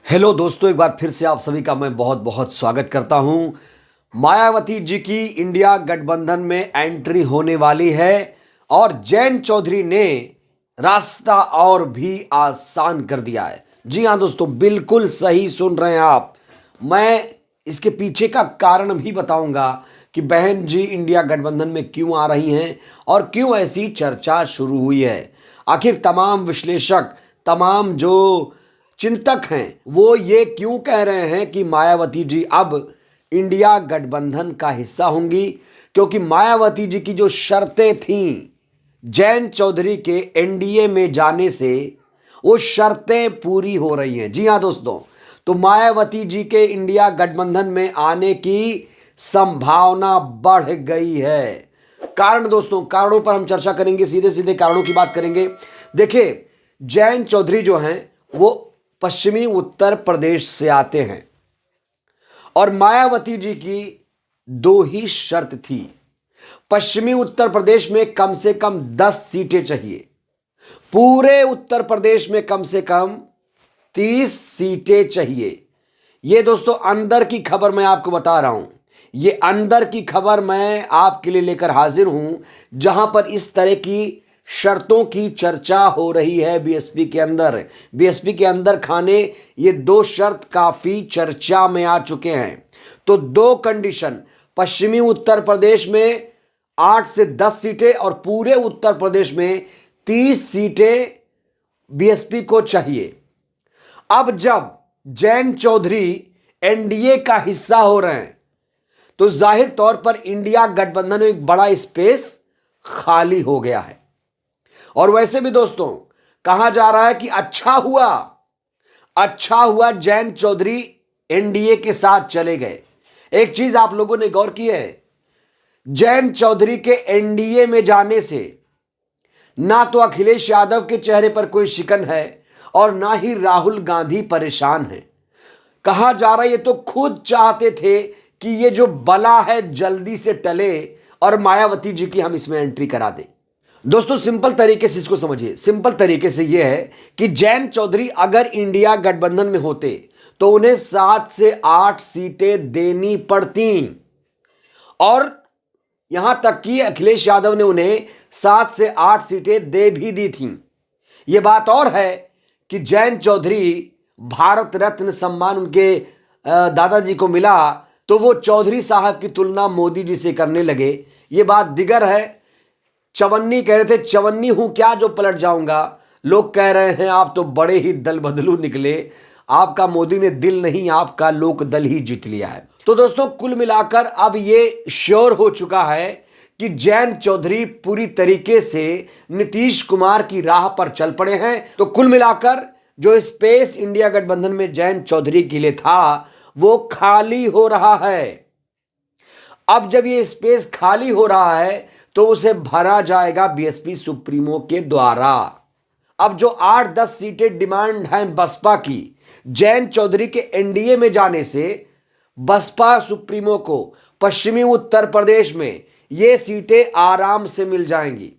Hello दोस्तों, एक बार फिर से आप सभी का मैं बहुत बहुत स्वागत करता हूं। मायावती जी की इंडिया गठबंधन में एंट्री होने वाली है और जयंत चौधरी ने रास्ता और भी आसान कर दिया है। जी हां दोस्तों, बिल्कुल सही सुन रहे हैं आप। मैं इसके पीछे का कारण भी बताऊंगा कि बहन जी इंडिया गठबंधन में क्यों आ रही हैं और क्यों ऐसी चर्चा शुरू हुई है। आखिर तमाम विश्लेषक, तमाम जो चिंतक हैं, वो ये क्यों कह रहे हैं कि मायावती जी अब इंडिया गठबंधन का हिस्सा होंगी, क्योंकि मायावती जी की जो शर्तें थीं जयंत चौधरी के एनडीए में जाने से, वो शर्तें पूरी हो रही हैं। जी हां दोस्तों, तो मायावती जी के इंडिया गठबंधन में आने की संभावना बढ़ गई है। कारण दोस्तों, कारणों पर हम चर्चा करेंगे, सीधे सीधे कारणों की बात करेंगे। देखिए, जयंत चौधरी जो हैं वो पश्चिमी उत्तर प्रदेश से आते हैं और मायावती जी की दो ही शर्त थी। पश्चिमी उत्तर प्रदेश में कम से कम 10 सीटें चाहिए, पूरे उत्तर प्रदेश में कम से कम 30 सीटें चाहिए। ये दोस्तों अंदर की खबर मैं आपको बता रहा हूं, ये अंदर की खबर मैं आपके लिए लेकर हाजिर हूं, जहां पर इस तरह की शर्तों की चर्चा हो रही है बीएसपी के अंदर। बीएसपी के अंदर खाने ये दो शर्त काफी चर्चा में आ चुके हैं। तो दो कंडीशन, पश्चिमी उत्तर प्रदेश में 8 से 10 सीटें और पूरे उत्तर प्रदेश में 30 सीटें बीएसपी को चाहिए। अब जब जयंत चौधरी एनडीए का हिस्सा हो रहे हैं तो जाहिर तौर पर इंडिया गठबंधन में एक बड़ा स्पेस खाली हो गया है। और वैसे भी दोस्तों कहा जा रहा है कि अच्छा हुआ जयंत चौधरी एनडीए के साथ चले गए। एक चीज आप लोगों ने गौर की है, जयंत चौधरी के एनडीए में जाने से ना तो अखिलेश यादव के चेहरे पर कोई शिकन है और ना ही राहुल गांधी परेशान है। कहा जा रहा है ये तो खुद चाहते थे कि ये जो बला है जल्दी से टले और मायावती जी की हम इसमें एंट्री करा दें। दोस्तों सिंपल तरीके से इसको समझिए, सिंपल तरीके से यह है कि जयंत चौधरी अगर इंडिया गठबंधन में होते तो उन्हें 7 से 8 सीटें देनी पड़ती और यहां तक कि अखिलेश यादव ने उन्हें 7 से 8 सीटें दे भी दी थीं। यह बात और है कि जयंत चौधरी भारत रत्न सम्मान उनके दादाजी को मिला तो वो चौधरी साहब की तुलना मोदी जी से करने लगे। ये बात दिगर है। चवन्नी कह रहे थे चवन्नी हूं क्या जो पलट जाऊंगा, लोग कह रहे हैं आप तो बड़े ही दल बदलू निकले, आपका मोदी ने दिल नहीं आपका लोक दल ही जीत लिया है। तो दोस्तों कुल मिलाकर अब ये श्योर हो चुका है कि जयंत चौधरी पूरी तरीके से नीतीश कुमार की राह पर चल पड़े हैं। तो कुल मिलाकर जो स्पेस इंडिया गठबंधन में जयंत चौधरी के लिए था वो खाली हो रहा है। अब जब ये स्पेस खाली हो रहा है तो उसे भरा जाएगा बीएसपी सुप्रीमो के द्वारा। अब जो 8-10 सीटें डिमांड हैं बसपा की, जयंत चौधरी के एनडीए में जाने से बसपा सुप्रीमो को पश्चिमी उत्तर प्रदेश में ये सीटें आराम से मिल जाएंगी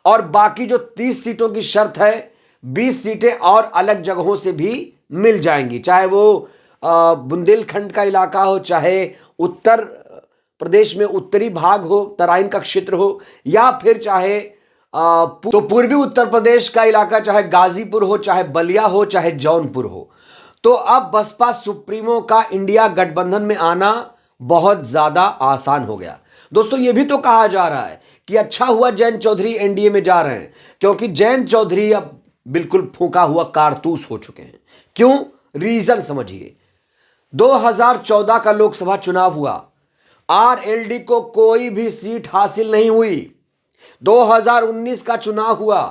और बाकी जो 30 सीटों की शर्त है 20 सीटें और अलग जगहों से भी मिल जाएंगी, चाहे वो बुंदेलखंड का इलाका हो, चाहे उत्तर प्रदेश में उत्तरी भाग हो, तराइन का क्षेत्र हो, या फिर चाहे तो पूर्वी उत्तर प्रदेश का इलाका, चाहे गाजीपुर हो, चाहे बलिया हो, चाहे जौनपुर हो। तो अब बसपा सुप्रीमो का इंडिया गठबंधन में आना बहुत ज्यादा आसान हो गया। दोस्तों ये भी तो कहा जा रहा है कि अच्छा हुआ जयंत चौधरी एनडीए में जा रहे हैं, क्योंकि जयंत चौधरी अब बिल्कुल फूंका हुआ कारतूस हो चुके हैं। क्यों? रीजन समझिए। 2014 का लोकसभा चुनाव हुआ, आरएलडी को कोई भी सीट हासिल नहीं हुई। 2019 का चुनाव हुआ,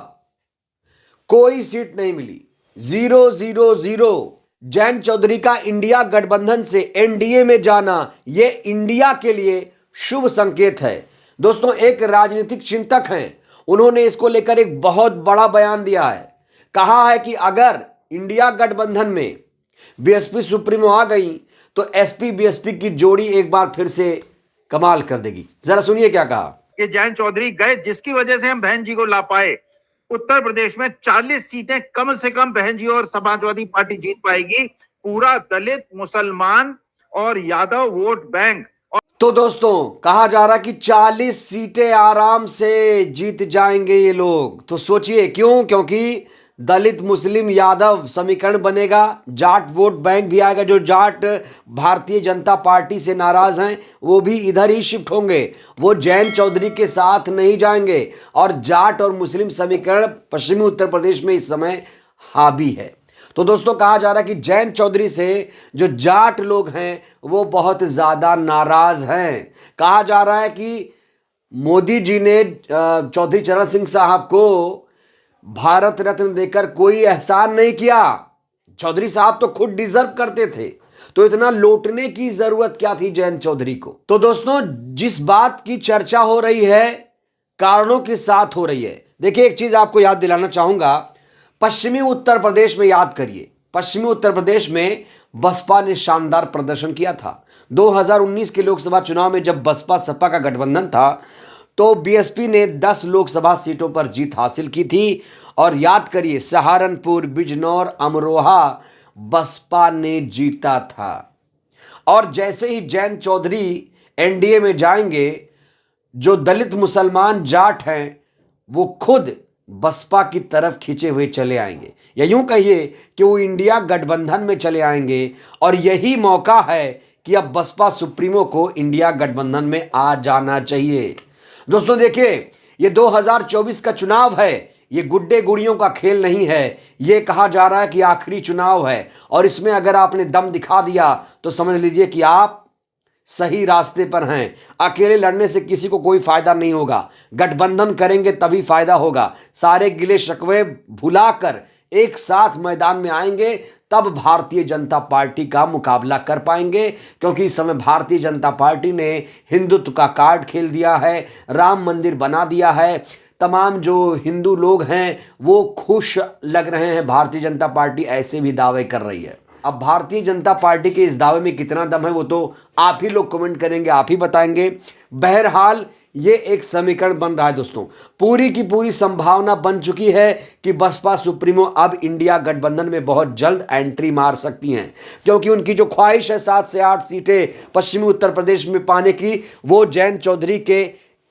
कोई सीट नहीं मिली, 0-0-0। जयंत चौधरी का इंडिया गठबंधन से एनडीए में जाना यह इंडिया के लिए शुभ संकेत है। दोस्तों एक राजनीतिक चिंतक हैं, उन्होंने इसको लेकर एक बहुत बड़ा बयान दिया है। कहा है कि अगर इंडिया गठबंधन में बीएसपी सुप्रीमो आ गई तो एसपी बीएसपी की जोड़ी एक बार फिर से कमाल कर देगी। जरा सुनिए क्या कहा। कि जयंत चौधरी गए जिसकी वजह से हम बहन जी को ला पाए, उत्तर प्रदेश में 40 सीटें कम से कम बहन जी और समाजवादी पार्टी जीत पाएगी। पूरा दलित, मुसलमान और यादव वोट बैंक। तो दोस्तों कहा जा रहा कि 40 सीटें आराम से जीत जाएंगे ये लोग। तो सोचिए क्यों? क्योंकि दलित, मुस्लिम, यादव समीकरण बनेगा, जाट वोट बैंक भी आएगा। जो जाट भारतीय जनता पार्टी से नाराज हैं वो भी इधर ही शिफ्ट होंगे, वो जैन चौधरी के साथ नहीं जाएंगे। और जाट और मुस्लिम समीकरण पश्चिमी उत्तर प्रदेश में इस समय हावी है। तो दोस्तों कहा जा रहा है कि जैन चौधरी से जो जाट लोग हैं वो बहुत ज्यादा नाराज हैं। कहा जा रहा है कि मोदी जी ने चौधरी चरण सिंह साहब को भारत रत्न देकर कोई एहसान नहीं किया। चौधरी साहब तो खुद डिजर्व करते थे, तो इतना लौटने की जरूरत क्या थी जैन चौधरी को? तो दोस्तों जिस बात की चर्चा हो रही है कारणों के साथ हो रही है। देखिए एक चीज आपको याद दिलाना चाहूंगा, पश्चिमी उत्तर प्रदेश में याद करिए, पश्चिमी उत्तर प्रदेश में बसपा ने शानदार प्रदर्शन किया था। 2019 के लोकसभा चुनाव में जब बसपा सपा का गठबंधन था तो बीएसपी ने 10 लोकसभा सीटों पर जीत हासिल की थी। और याद करिए सहारनपुर, बिजनौर, अमरोहा बसपा ने जीता था। और जैसे ही जैन चौधरी एनडीए में जाएंगे, जो दलित, मुसलमान, जाट हैं वो खुद बसपा की तरफ खींचे हुए चले आएंगे, या यूं कहिए कि वो इंडिया गठबंधन में चले आएंगे। और यही मौका है कि अब बसपा सुप्रीमो को इंडिया गठबंधन में आ जाना चाहिए। दोस्तों देखिए ये 2024 का चुनाव है, ये गुड्डे गुड़ियों का खेल नहीं है। ये कहा जा रहा है कि आखिरी चुनाव है और इसमें अगर आपने दम दिखा दिया तो समझ लीजिए कि आप सही रास्ते पर हैं। अकेले लड़ने से किसी को कोई फायदा नहीं होगा, गठबंधन करेंगे तभी फायदा होगा। सारे गिले शिकवे भुलाकर एक साथ मैदान में आएंगे तब भारतीय जनता पार्टी का मुकाबला कर पाएंगे। क्योंकि इस समय भारतीय जनता पार्टी ने हिंदुत्व का कार्ड खेल दिया है, राम मंदिर बना दिया है। तमाम जो हिंदू लोग हैं वो खुश लग रहे हैं, भारतीय जनता पार्टी ऐसे भी दावे कर रही है। अब भारतीय जनता पार्टी के इस दावे में कितना दम है वो तो आप ही लोग कमेंट करेंगे, आप ही बताएंगे। बहरहाल ये एक समीकरण बन रहा है दोस्तों, पूरी की पूरी संभावना बन चुकी है कि बसपा सुप्रीमो अब इंडिया गठबंधन में बहुत जल्द एंट्री मार सकती हैं। क्योंकि उनकी जो ख्वाहिश है 7 से 8 सीटें पश्चिमी उत्तर प्रदेश में पाने की, वो जैन चौधरी के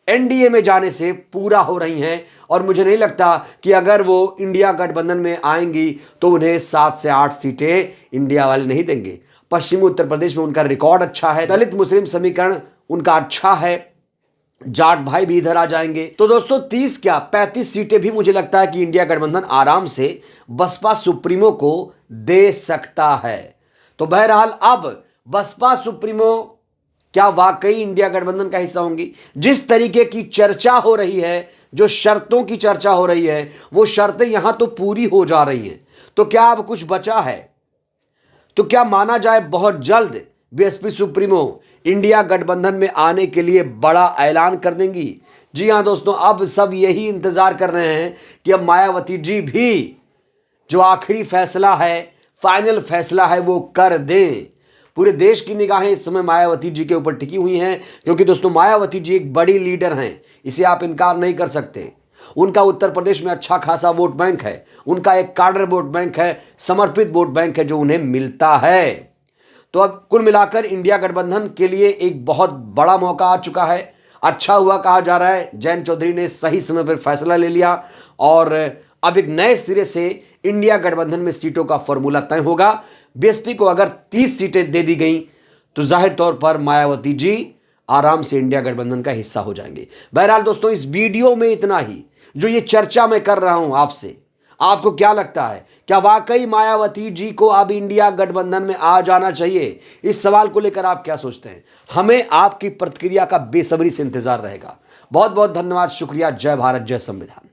एनडीए में जाने से पूरा हो रही हैं। और मुझे नहीं लगता कि अगर वो इंडिया गठबंधन में आएंगी तो उन्हें 7 से 8 सीटें इंडिया वाले नहीं देंगे। पश्चिमी उत्तर प्रदेश में उनका रिकॉर्ड अच्छा है, दलित मुस्लिम समीकरण उनका अच्छा है, जाट भाई भी इधर आ जाएंगे। तो दोस्तों 30 क्या 35 सीटें भी मुझे लगता है कि इंडिया गठबंधन आराम से बसपा सुप्रीमो को दे सकता है। तो बहरहाल अब बसपा सुप्रीमो क्या वाकई इंडिया गठबंधन का हिस्सा होंगी? जिस तरीके की चर्चा हो रही है, जो शर्तों की चर्चा हो रही है, वो शर्तें यहां तो पूरी हो जा रही हैं। तो क्या अब कुछ बचा है? तो क्या माना जाए बहुत जल्द बीएसपी सुप्रीमो इंडिया गठबंधन में आने के लिए बड़ा ऐलान कर देंगी? जी हां दोस्तों, अब सब यही इंतजार कर रहे हैं कि अब मायावती जी भी जो आखिरी फैसला है, फाइनल फैसला है, वो कर दें। पूरे देश की निगाहें इस समय मायावती जी के ऊपर टिकी हुई हैं। क्योंकि दोस्तों मायावती जी एक बड़ी लीडर हैं, इसे आप इनकार नहीं कर सकते। उनका उत्तर प्रदेश में अच्छा खासा वोट बैंक है, उनका एक कार्डर वोट बैंक है, समर्पित वोट बैंक है जो उन्हें मिलता है। तो अब कुल मिलाकर इंडिया गठबंधन के लिए एक बहुत बड़ा मौका आ चुका है। अच्छा हुआ कहा जा रहा है जैन चौधरी ने सही समय पर फैसला ले लिया और अब एक नए सिरे से इंडिया गठबंधन में सीटों का फॉर्मूला तय होगा। बीएसपी को अगर 30 सीटें दे दी गई तो जाहिर तौर पर मायावती जी आराम से इंडिया गठबंधन का हिस्सा हो जाएंगे। बहरहाल दोस्तों इस वीडियो में इतना ही। जो ये चर्चा मैं कर रहा हूं आपसे, आपको क्या लगता है? क्या वाकई मायावती जी को अब इंडिया गठबंधन में आ जाना चाहिए? इस सवाल को लेकर आप क्या सोचते हैं? हमें आपकी प्रतिक्रिया का बेसब्री से इंतजार रहेगा। बहुत बहुत धन्यवाद, शुक्रिया। जय भारत, जय संविधान।